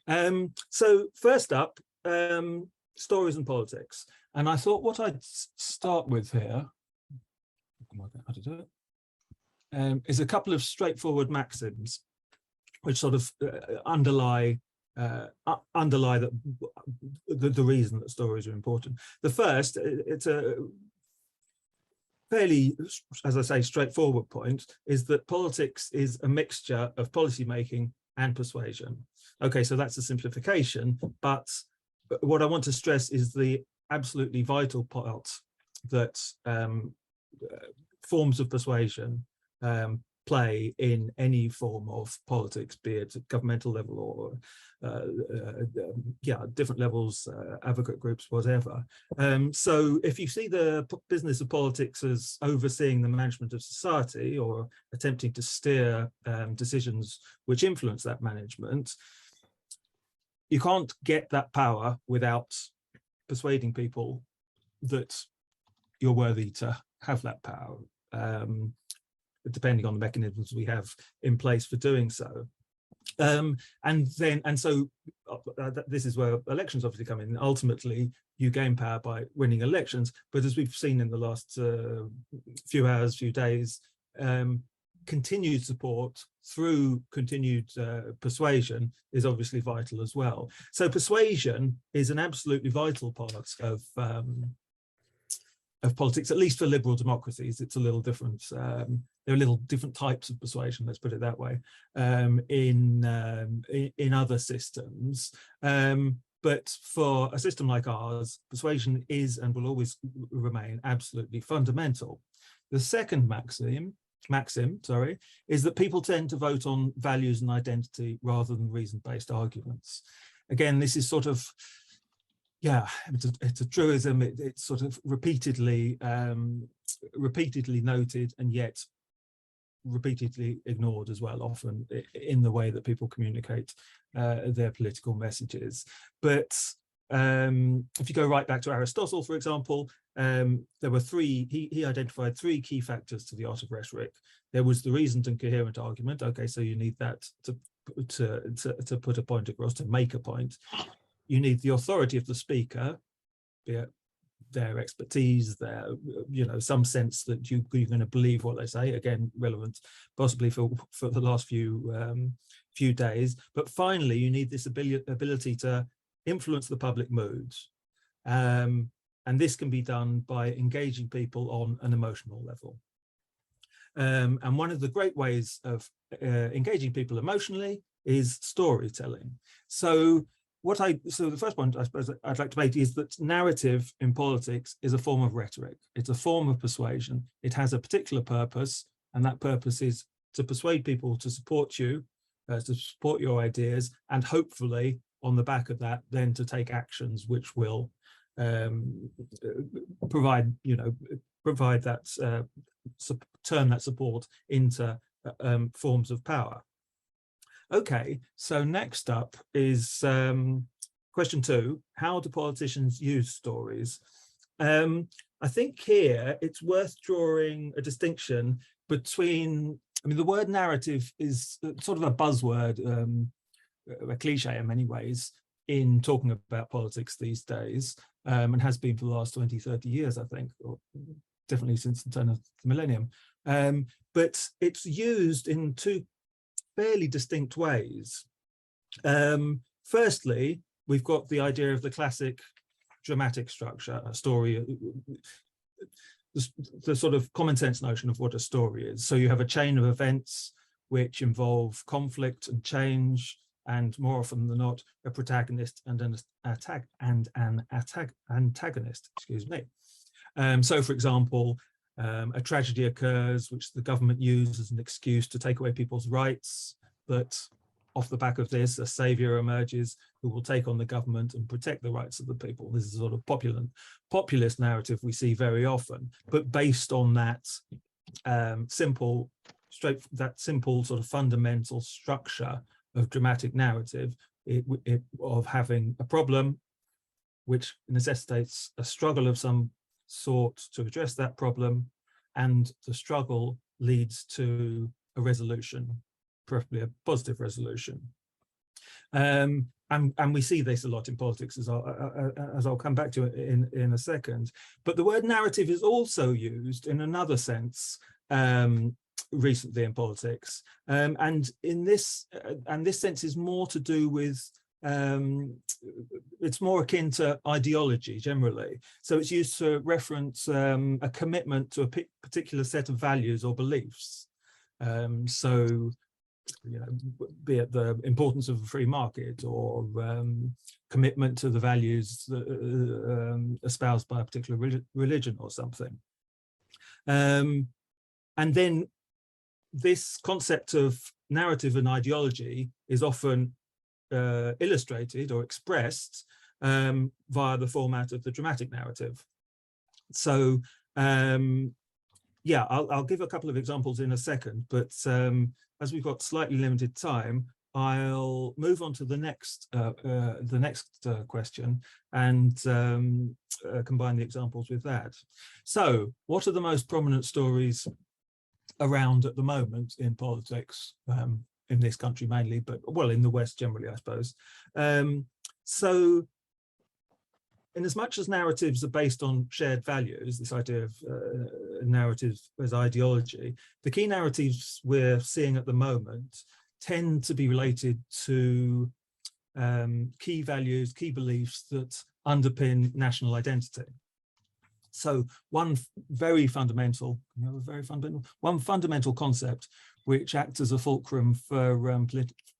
So first up, stories and politics. And I thought what I'd start with here, how to do it, is a couple of straightforward maxims, which sort of underlie the reason that stories are important. The first, it's a fairly, as I say, straightforward point, is that politics is a mixture of policy making and persuasion. Okay, so that's a simplification, but what I want to stress is the absolutely vital part that forms of persuasion play in any form of politics, be it at governmental level or different levels, advocate groups, whatever. So if you see the business of politics as overseeing the management of society or attempting to steer decisions which influence that management, you can't get that power without persuading people that you're worthy to have that power, depending on the mechanisms we have in place for doing so. So this is where elections obviously come in. Ultimately, you gain power by winning elections, but as we've seen in the last few hours, few days, continued support through continued persuasion is obviously vital as well. So persuasion is an absolutely vital part of politics, at least for liberal democracies. It's a little different. There are little different types of persuasion, let's put it that way, in other systems. But for a system like ours, persuasion is and will always remain absolutely fundamental. The second maxim, is that people tend to vote on values and identity rather than reason-based arguments. Again, this is sort of, it's a truism. It's sort of repeatedly noted and yet repeatedly ignored as well, often in the way that people communicate their political messages. But if you go right back to Aristotle, for example, there were he identified three key factors to the art of rhetoric. There was the reasoned and coherent argument. Okay, so you need that to put a point across, to make a point. You need the authority of the speaker, be it their expertise, their, some sense that you're going to believe what they say. Again, relevant possibly for the last few days. But finally, you need this ability to influence the public moods. And this can be done by engaging people on an emotional level. And one of the great ways of engaging people emotionally is storytelling. So the first point I suppose I'd like to make is that narrative in politics is a form of rhetoric. It's a form of persuasion. It has a particular purpose, and that purpose is to persuade people to support you, to support your ideas, and hopefully on the back of that, then to take actions which will provide that, turn that support into forms of power. Okay, so next up is question 2. How do politicians use stories? I think here it's worth drawing a distinction between, the word narrative is sort of a buzzword, a cliche in many ways, in talking about politics these days, and has been for the last 20, 30 years, I think, or definitely since the turn of the millennium. But it's used in two fairly distinct ways. Firstly, we've got the idea of the classic dramatic structure, a story, the sort of common sense notion of what a story is. So you have a chain of events which involve conflict and change, and more often than not, a protagonist and an antagonist, excuse me. So, for example, a tragedy occurs which the government uses as an excuse to take away people's rights, but off the back of this, a saviour emerges who will take on the government and protect the rights of the people. This is a sort of populist narrative we see very often, but based on that simple sort of fundamental structure of dramatic narrative, of having a problem which necessitates a struggle of some sort to address that problem, and the struggle leads to a resolution, preferably a positive resolution. and we see this a lot in politics, as I'll come back to in a second. But the word narrative is also used in another sense recently in politics, and this sense is more to do with it's more akin to ideology generally. So it's used to reference a commitment to a particular set of values or beliefs. So, you know, be it the importance of a free market or commitment to the values espoused by a particular religion or something. And then this concept of narrative and ideology is often illustrated or expressed via the format of the dramatic narrative. So yeah, I'll give a couple of examples in a second, but as we've got slightly limited time, I'll move on to the next question and combine the examples with that. So what are the most prominent stories around at the moment in politics, in this country mainly, but well, in the West generally, I suppose. So in as much as narratives are based on shared values, this idea of narrative as ideology, the key narratives we're seeing at the moment tend to be related to key values, key beliefs that underpin national identity. So one fundamental concept which acts as a fulcrum for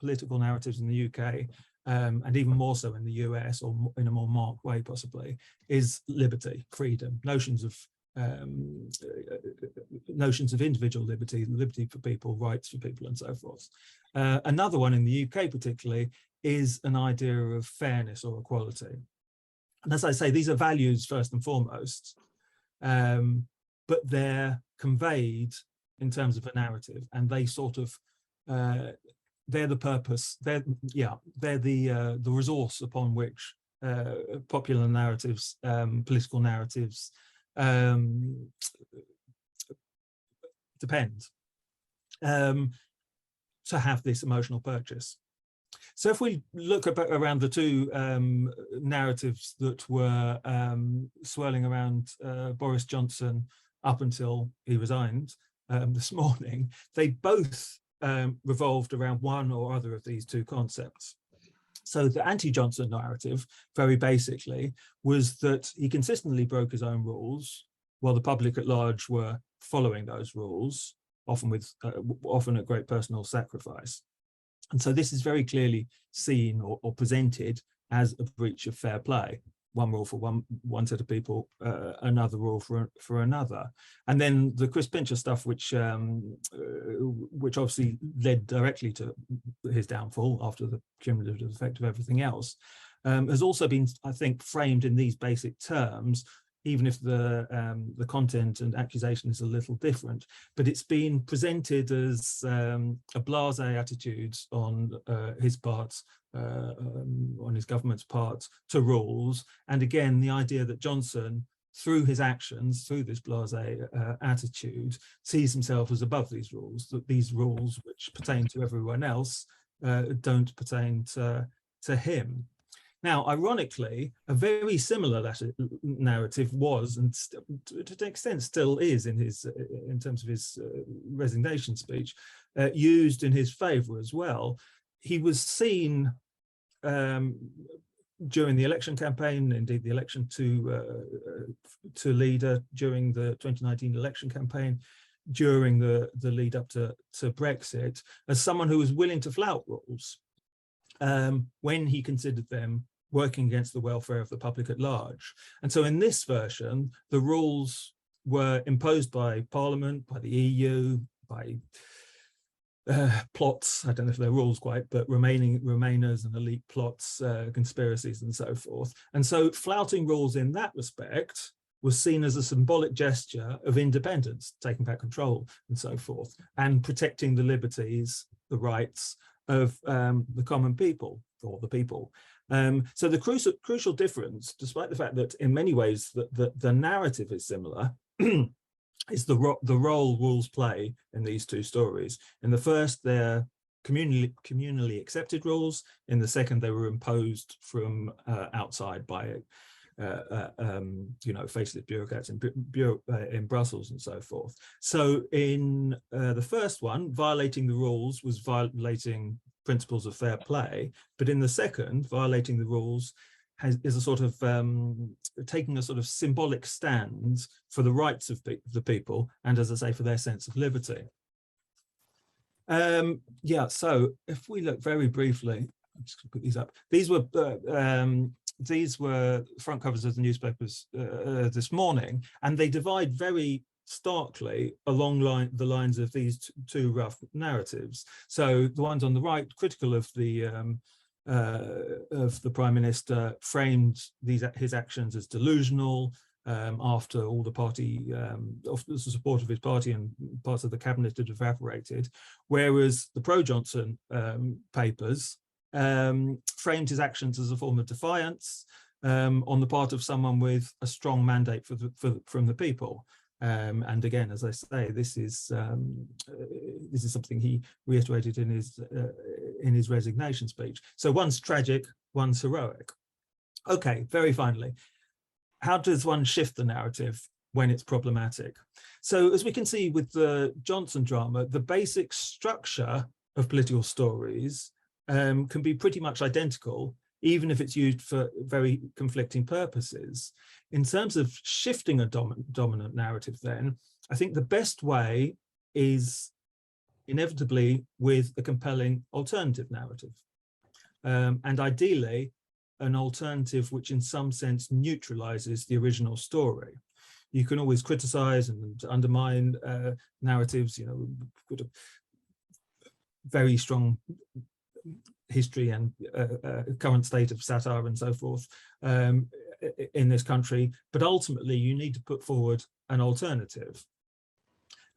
political narratives in the UK, and even more so in the US, or in a more marked way possibly, is liberty, freedom, notions of individual liberty, liberty for people, rights for people, and so forth. Another one in the UK particularly is an idea of fairness or equality. And as I say, these are values first and foremost, but they're conveyed in terms of a narrative, and they sort of they're the purpose. They're the resource upon which popular narratives, political narratives, depend to have this emotional purchase. So if we look around the two narratives that were swirling around Boris Johnson up until he resigned this morning, they both revolved around one or other of these two concepts. So the anti-Johnson narrative, very basically, was that he consistently broke his own rules, while the public at large were following those rules, often at great personal sacrifice. And so this is very clearly seen or presented as a breach of fair play. One rule for one set of people, another rule for another. And then the Chris Pincher stuff, which obviously led directly to his downfall after the cumulative effect of everything else, has also been, I think, framed in these basic terms, even if the content and accusation is a little different. But it's been presented as a blasé attitude on his part, on his government's part, to rules. And again, the idea that Johnson, through his actions, through this blasé attitude, sees himself as above these rules, that these rules which pertain to everyone else don't pertain to him. Now, ironically, a very similar narrative was, and to an extent still is, in terms of his resignation speech, used in his favour as well. He was seen during the election campaign, indeed the election to leader during the 2019 election campaign, during the lead up to Brexit, as someone who was willing to flout rules when he considered them working against the welfare of the public at large. And so in this version, the rules were imposed by Parliament, by the EU, by plots, I don't know if they're rules quite, but Remainers and elite plots, conspiracies and so forth. And so flouting rules in that respect was seen as a symbolic gesture of independence, taking back control and so forth, and protecting the liberties, the rights of the common people, or the people. So the crucial difference, despite the fact that in many ways the narrative is similar, is the role rules play in these two stories. In the first, they're communally accepted rules. In the second, they were imposed from outside by faceless bureaucrats in Brussels and so forth. So in the first one, violating the rules was violating principles of fair play, but in the second, violating the rules is a sort of taking a sort of symbolic stand for the rights of the people, and as I say, for their sense of liberty. So if we look very briefly, I'm just going to put these up. These were front covers of the newspapers this morning, and they divide very starkly along the lines of these two rough narratives. So the ones on the right, critical of the Prime Minister, framed his actions as delusional after all the party, after the support of his party and parts of the cabinet had evaporated, whereas the pro-Johnson papers framed his actions as a form of defiance on the part of someone with a strong mandate from the people. And again, as I say, this is something he reiterated in his resignation speech. So one's tragic, one's heroic. Okay, very finally, how does one shift the narrative when it's problematic? So as we can see with the Johnson drama, the basic structure of political stories can be pretty much identical, even if it's used for very conflicting purposes. In terms of shifting a dominant narrative, then, I think the best way is inevitably with a compelling alternative narrative. And ideally, an alternative which in some sense neutralizes the original story. You can always criticize and undermine narratives, got a very strong history and current state of satire and so forth in this country, but ultimately you need to put forward an alternative.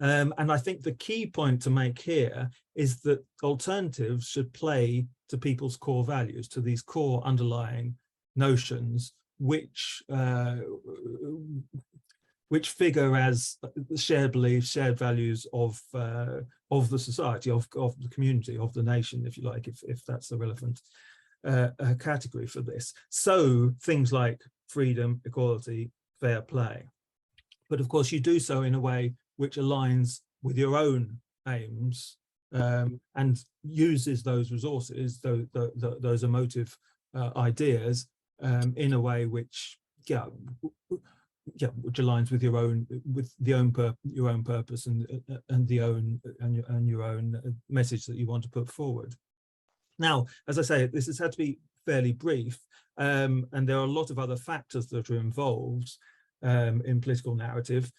And I think the key point to make here is that alternatives should play to people's core values, to these core underlying notions which figure as shared beliefs, shared values of the society, of the community, of the nation, if you like, if that's the relevant category for this. So things like freedom, equality, fair play. But of course, you do so in a way which aligns with your own aims and uses those resources, those emotive ideas in a way which, which aligns with your own purpose and your own message that you want to put forward. Now, as I say, this has had to be fairly brief, and there are a lot of other factors that are involved in political narrative.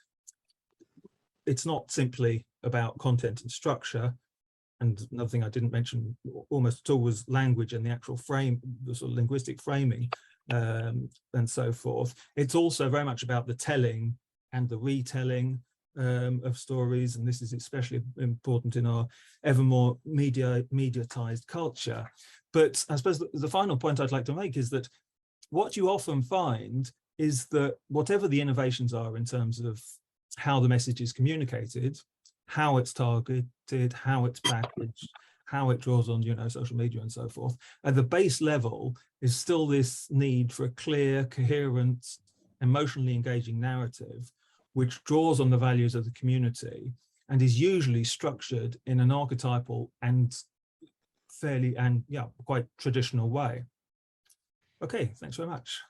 It's not simply about content and structure. And another thing I didn't mention almost at all was language and the actual frame, the sort of linguistic framing and so forth. It's also very much about the telling and the retelling of stories, and this is especially important in our ever more mediatized culture. But I suppose the final point I'd like to make is that what you often find is that whatever the innovations are in terms of how the message is communicated, how it's targeted, how it's packaged, how it draws on, social media and so forth, at the base level is still this need for a clear, coherent, emotionally engaging narrative, which draws on the values of the community and is usually structured in an archetypal and quite traditional way. Okay, thanks very much.